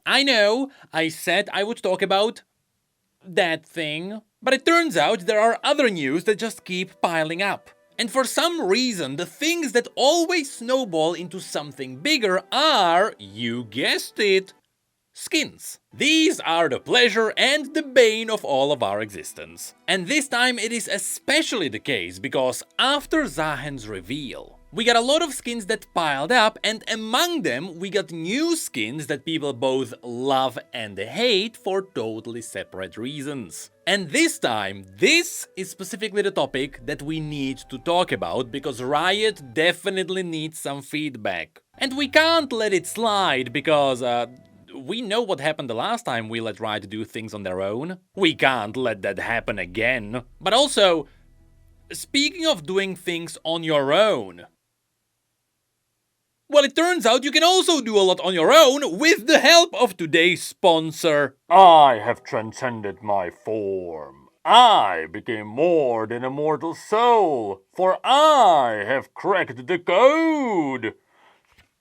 I know, I said I would talk about that thing, but it turns out there are other news that just keep piling up. And for some reason, the things that always snowball into something bigger are, you guessed it, skins. These are the pleasure and the bane of all of our existence. And this time it is especially the case because after Zahen's reveal, we got a lot of skins that piled up, and among them we got new skins that people both love and hate for totally separate reasons. And this time, this is specifically the topic that we need to talk about because Riot definitely needs some feedback. And we can't let it slide because, we know what happened the last time we let Riot do things on their own. We can't let that happen again. But also, speaking of doing things on your own, well, it turns out you can also do a lot on your own with the help of today's sponsor. I have transcended my form. I became more than a mortal soul, for I have cracked the code.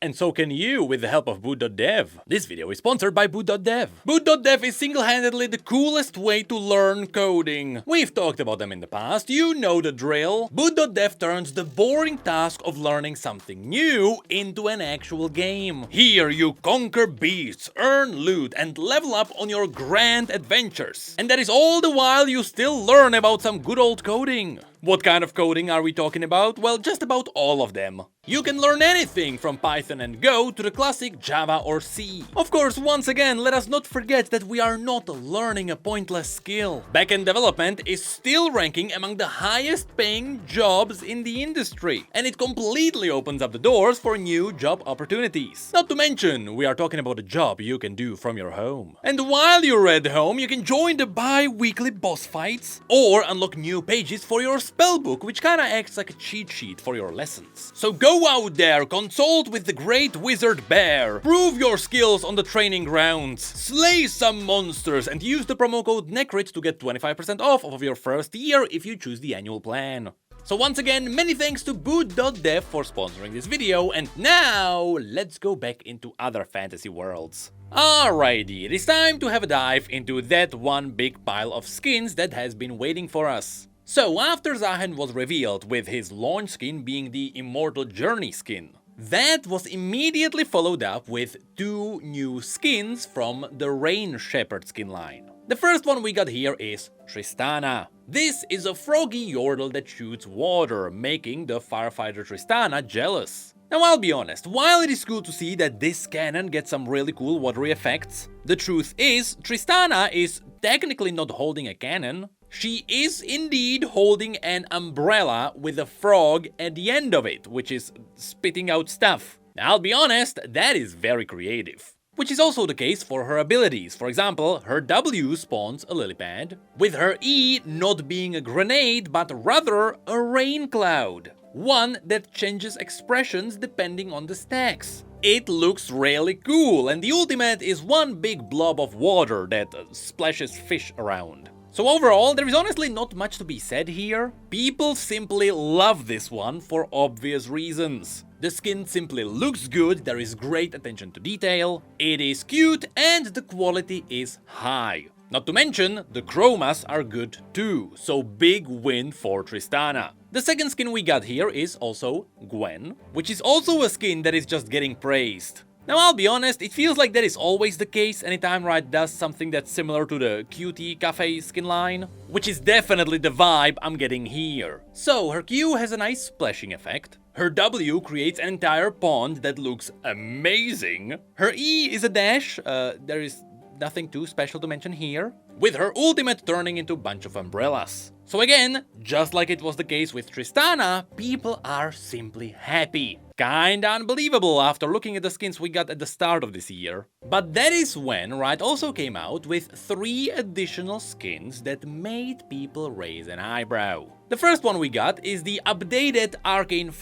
And so can you with the help of Boot.dev. This video is sponsored by Boot.dev. Boot.dev is single-handedly the coolest way to learn coding. We've talked about them in the past, you know the drill. Boot.dev turns the boring task of learning something new into an actual game. Here you conquer beasts, earn loot, and level up on your grand adventures. And that is all the while you still learn about some good old coding. What kind of coding are we talking about? Well, just about all of them. You can learn anything from Python and Go to the classic Java or C. Of course, once again, let us not forget that we are not learning a pointless skill. Backend development is still ranking among the highest paying jobs in the industry, and it completely opens up the doors for new job opportunities. Not to mention, we are talking about a job you can do from your home. And while you're at home, you can join the bi-weekly boss fights or unlock new pages for your spellbook, which kinda acts like a cheat sheet for your lessons. So go out there, consult with the great wizard bear, prove your skills on the training grounds, slay some monsters, and use the promo code Necrit to get 25% off of your first year if you choose the annual plan. So once again, many thanks to Boot.dev for sponsoring this video, and now let's go back into other fantasy worlds. Alrighty, it is time to have a dive into that one big pile of skins that has been waiting for us. So after Zahen was revealed with his launch skin being the Immortal Journey skin, that was immediately followed up with two new skins from the Rain Shepherd skin line. The first one we got here is Tristana. This is a froggy yordle that shoots water, making the firefighter Tristana jealous. Now I'll be honest, while it is cool to see that this cannon gets some really cool watery effects, the truth is Tristana is technically not holding a cannon. She is indeed holding an umbrella with a frog at the end of it, which is spitting out stuff. Now, I'll be honest, that is very creative. Which is also the case for her abilities. For example, her W spawns a lily pad, with her E not being a grenade but rather a rain cloud. One that changes expressions depending on the stacks. It looks really cool, and the ultimate is one big blob of water that splashes fish around. So overall, there is honestly not much to be said here. People simply love this one for obvious reasons. The skin simply looks good, there is great attention to detail, it is cute, and the quality is high. Not to mention, the chromas are good too, so big win for Tristana. The second skin we got here is also Gwen, which is also a skin that is just getting praised. Now I'll be honest, it feels like that is always the case anytime Riot does something that's similar to the Cutie Cafe skin line, which is definitely the vibe I'm getting here. So her Q has a nice splashing effect, her W creates an entire pond that looks amazing, her E is a dash, there is nothing too special to mention here, with her ultimate turning into a bunch of umbrellas. So again, just like it was the case with Tristana, people are simply happy. Kinda unbelievable after looking at the skins we got at the start of this year. But that is when Riot also came out with 3 additional skins that made people raise an eyebrow. The first one we got is the updated Arcane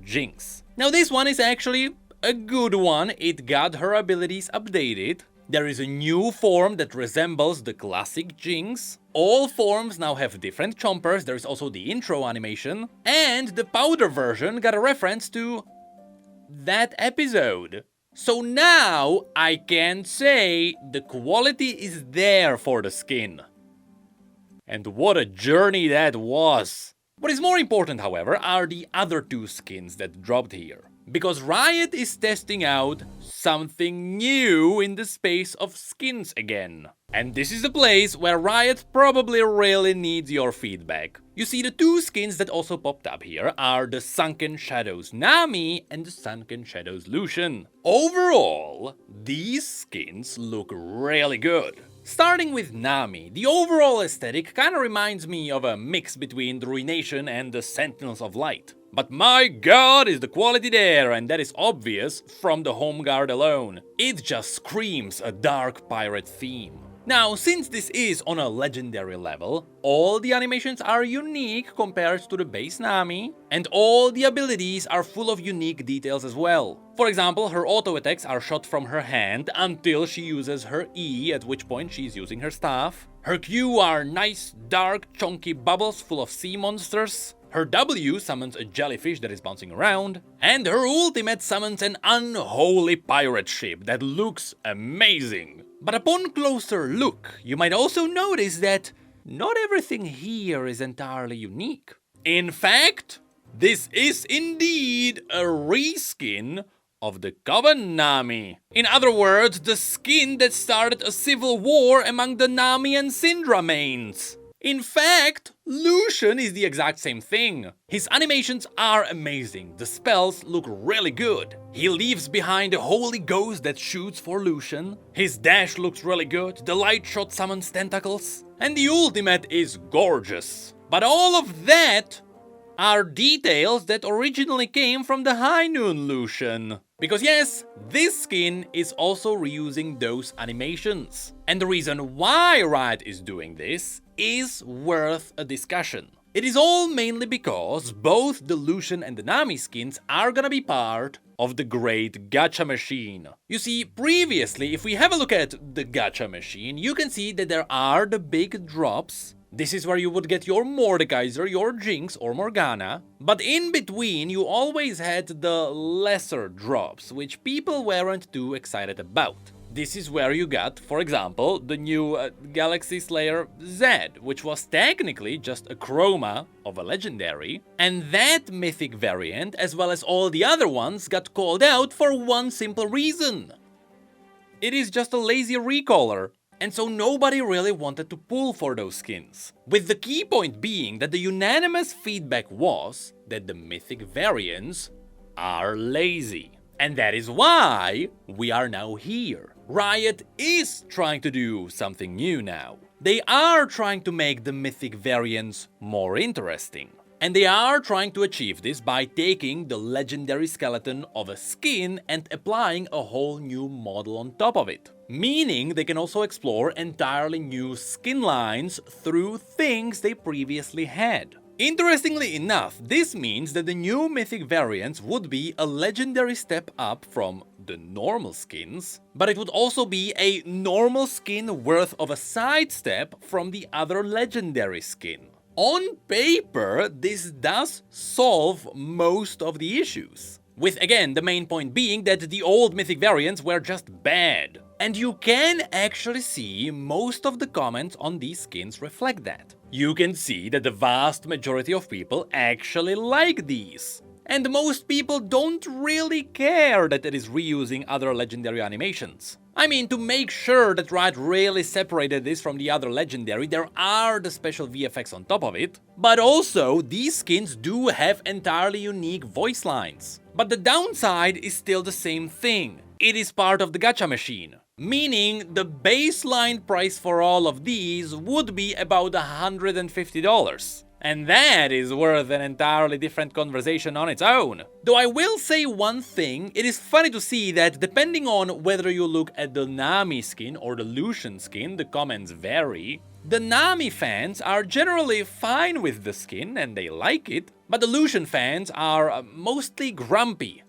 Jinx. Now this one is actually a good one, it got her abilities updated. There is a new form that resembles the classic Jinx. All forms now have different chompers, there is also the intro animation. And the powder version got a reference to that episode. So now I can say the quality is there for the skin. And what a journey that was! What is more important, however, are the other two skins that dropped here. Because Riot is testing out something new in the space of skins again. And this is the place where Riot probably really needs your feedback. You see, the two skins that also popped up here are the Sunken Shadows Nami and the Sunken Shadows Lucian. Overall, these skins look really good. Starting with Nami, the overall aesthetic kinda reminds me of a mix between the Ruination and the Sentinels of Light. But my god, is the quality there, and that is obvious from the home guard alone. It just screams a dark pirate theme. Now, since this is on a legendary level, all the animations are unique compared to the base Nami, and all the abilities are full of unique details as well. For example, her auto attacks are shot from her hand until she uses her E, at which point she's using her staff. Her Q are nice, dark, chunky bubbles full of sea monsters. Her W summons a jellyfish that is bouncing around, and her ultimate summons an unholy pirate ship that looks amazing. But upon closer look, you might also notice that not everything here is entirely unique. In fact, this is indeed a reskin of the Coven Nami. In other words, the skin that started a civil war among the Nami and Syndra mains. In fact, Lucian is the exact same thing. His animations are amazing, the spells look really good. He leaves behind a holy ghost that shoots for Lucian. His dash looks really good, the light shot summons tentacles, and the ultimate is gorgeous. But all of that are details that originally came from the High Noon Lucian. Because yes, this skin is also reusing those animations. And the reason why Riot is doing this is worth a discussion. It is all mainly because both the Lucian and the Nami skins are gonna be part of the great Gacha machine. You see, previously, if we have a look at the Gacha machine, you can see that there are the big drops. This is where you would get your Mordekaiser, your Jinx or Morgana, but in between you always had the lesser drops, which people weren't too excited about. This is where you got, for example, the new Galaxy Slayer Z, which was technically just a chroma of a legendary, and that mythic variant, as well as all the other ones, got called out for one simple reason. It is just a lazy recaller. And so nobody really wanted to pull for those skins. With the key point being that the unanimous feedback was that the mythic variants are lazy. And that is why we are now here. Riot is trying to do something new now. They are trying to make the mythic variants more interesting. And they are trying to achieve this by taking the legendary skeleton of a skin and applying a whole new model on top of it. Meaning they can also explore entirely new skin lines through things they previously had. Interestingly enough, this means that the new mythic variants would be a legendary step up from the normal skins, but it would also be a normal skin worth of a sidestep from the other legendary skin. On paper, this does solve most of the issues. With again, the main point being that the old mythic variants were just bad. And you can actually see most of the comments on these skins reflect that. You can see that the vast majority of people actually like these. And most people don't really care that it is reusing other legendary animations. I mean, to make sure that Riot really separated this from the other legendary, there are the special VFX on top of it. But also, these skins do have entirely unique voice lines. But the downside is still the same thing. It is part of the gacha machine. Meaning, the baseline price for all of these would be about $150. And that is worth an entirely different conversation on its own. Though I will say one thing, it is funny to see that depending on whether you look at the Nami skin or the Lucian skin, the comments vary. The Nami fans are generally fine with the skin and they like it, but the Lucian fans are mostly grumpy.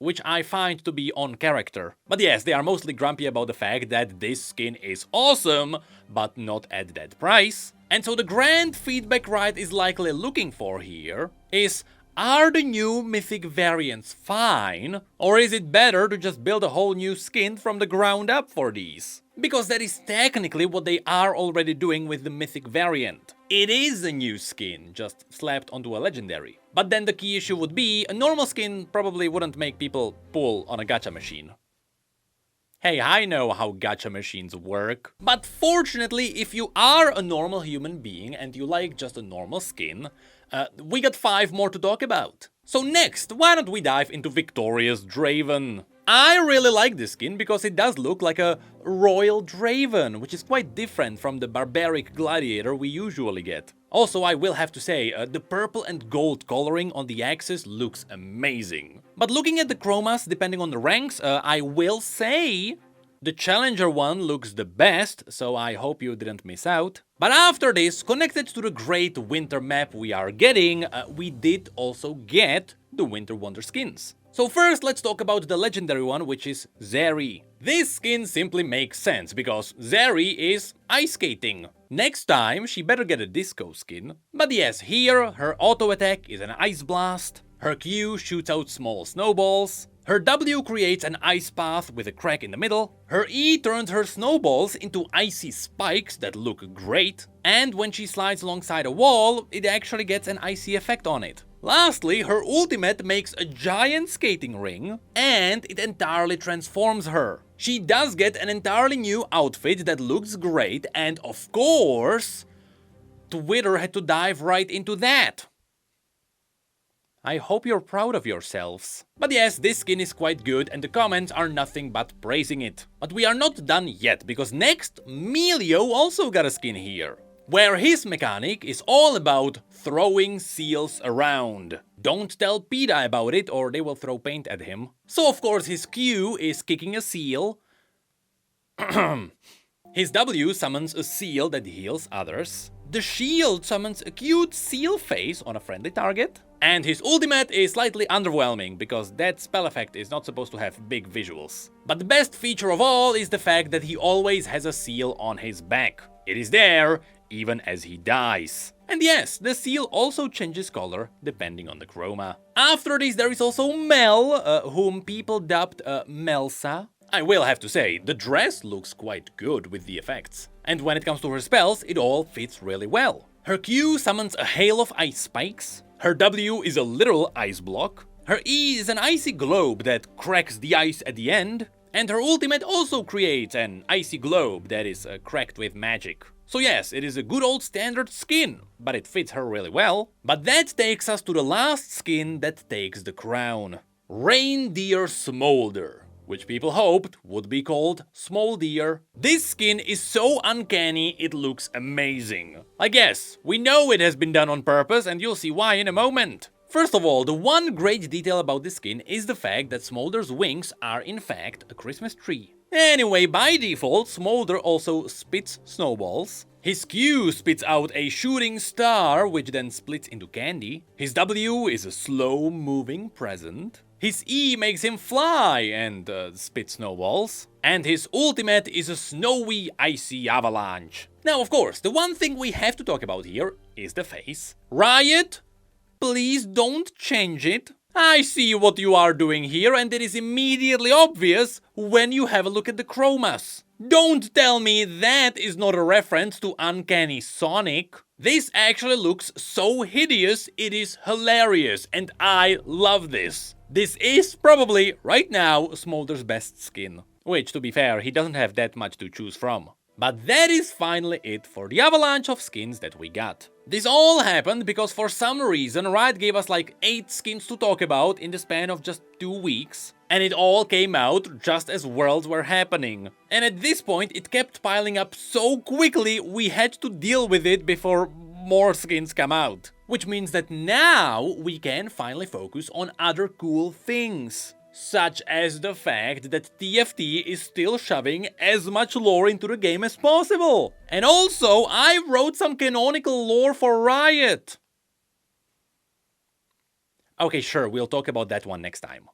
Which I find to be on character. But yes, they are mostly grumpy about the fact that this skin is awesome, but not at that price. And so the grand feedback Riot is likely looking for here is, Are the new mythic variants fine, or is it better to just build a whole new skin from the ground up for these? Because that is technically what they are already doing with the mythic variant. It is a new skin, just slapped onto a legendary. But then the key issue would be, a normal skin probably wouldn't make people pull on a gacha machine. Hey, I know how gacha machines work. But fortunately, if you are a normal human being and you like just a normal skin, we got 5 more to talk about. So next, why don't we dive into Victorious Draven? I really like this skin because it does look like a royal Draven, which is quite different from the barbaric gladiator we usually get. Also, I will have to say, the purple and gold coloring on the axes looks amazing. But looking at the chromas, depending on the ranks, I will say the challenger one looks the best, so I hope you didn't miss out. But after this, connected to the great winter map we are getting, we did also get the Winter Wonder skins. So first, let's talk about the legendary one, which is Zeri. This skin simply makes sense, because Zeri is ice skating. Next time, she better get a disco skin. But yes, here, her auto attack is an ice blast, her Q shoots out small snowballs, her W creates an ice path with a crack in the middle, her E turns her snowballs into icy spikes that look great, and when she slides alongside a wall, it actually gets an icy effect on it. Lastly, her ultimate makes a giant skating ring, and it entirely transforms her. She does get an entirely new outfit that looks great, and of course, Twitter had to dive right into that. I hope you're proud of yourselves. But yes, this skin is quite good and the comments are nothing but praising it. But we are not done yet, because next, Melio also got a skin here, where his mechanic is all about throwing seals around. Don't tell PETA about it or they will throw paint at him. So of course his Q is kicking a seal. His W summons a seal that heals others. The shield summons a cute seal face on a friendly target. And his ultimate is slightly underwhelming, because that spell effect is not supposed to have big visuals. But the best feature of all is the fact that he always has a seal on his back. It is there, even as he dies. And yes, the seal also changes color depending on the chroma. After this there is also Mel, whom people dubbed Melsa. I will have to say, the dress looks quite good with the effects. And when it comes to her spells, it all fits really well. Her Q summons a hail of ice spikes. Her W is a literal ice block. Her E is an icy globe that cracks the ice at the end. And her ultimate also creates an icy globe that is cracked with magic. So yes, it is a good old standard skin, but it fits her really well. But that takes us to the last skin that takes the crown. Reindeer Smolder, which people hoped would be called Smolder. This skin is so uncanny, it looks amazing. I guess, we know it has been done on purpose, and you'll see why in a moment. First of all, the one great detail about this skin is the fact that Smolder's wings are in fact a Christmas tree. Anyway, by default, Smolder also spits snowballs. His Q spits out a shooting star, which then splits into candy. His W is a slow-moving present. His E makes him fly and spit snowballs. And his ultimate is a snowy, icy avalanche. Now, of course, the one thing we have to talk about here is the face. Riot, please don't change it. I see what you are doing here, and it is immediately obvious when you have a look at the chromas. Don't tell me that is not a reference to Uncanny Sonic. This actually looks so hideous, it is hilarious, and I love this. This is probably, right now, Smolder's best skin. Which, to be fair, he doesn't have that much to choose from. But that is finally it for the avalanche of skins that we got. This all happened because for some reason Riot gave us like 8 skins to talk about in the span of just 2 weeks. And it all came out just as worlds were happening. And at this point it kept piling up so quickly we had to deal with it before more skins come out. Which means that now we can finally focus on other cool things. Such as the fact that TFT is still shoving as much lore into the game as possible. And also, I wrote some canonical lore for Riot. Okay, sure, we'll talk about that one next time.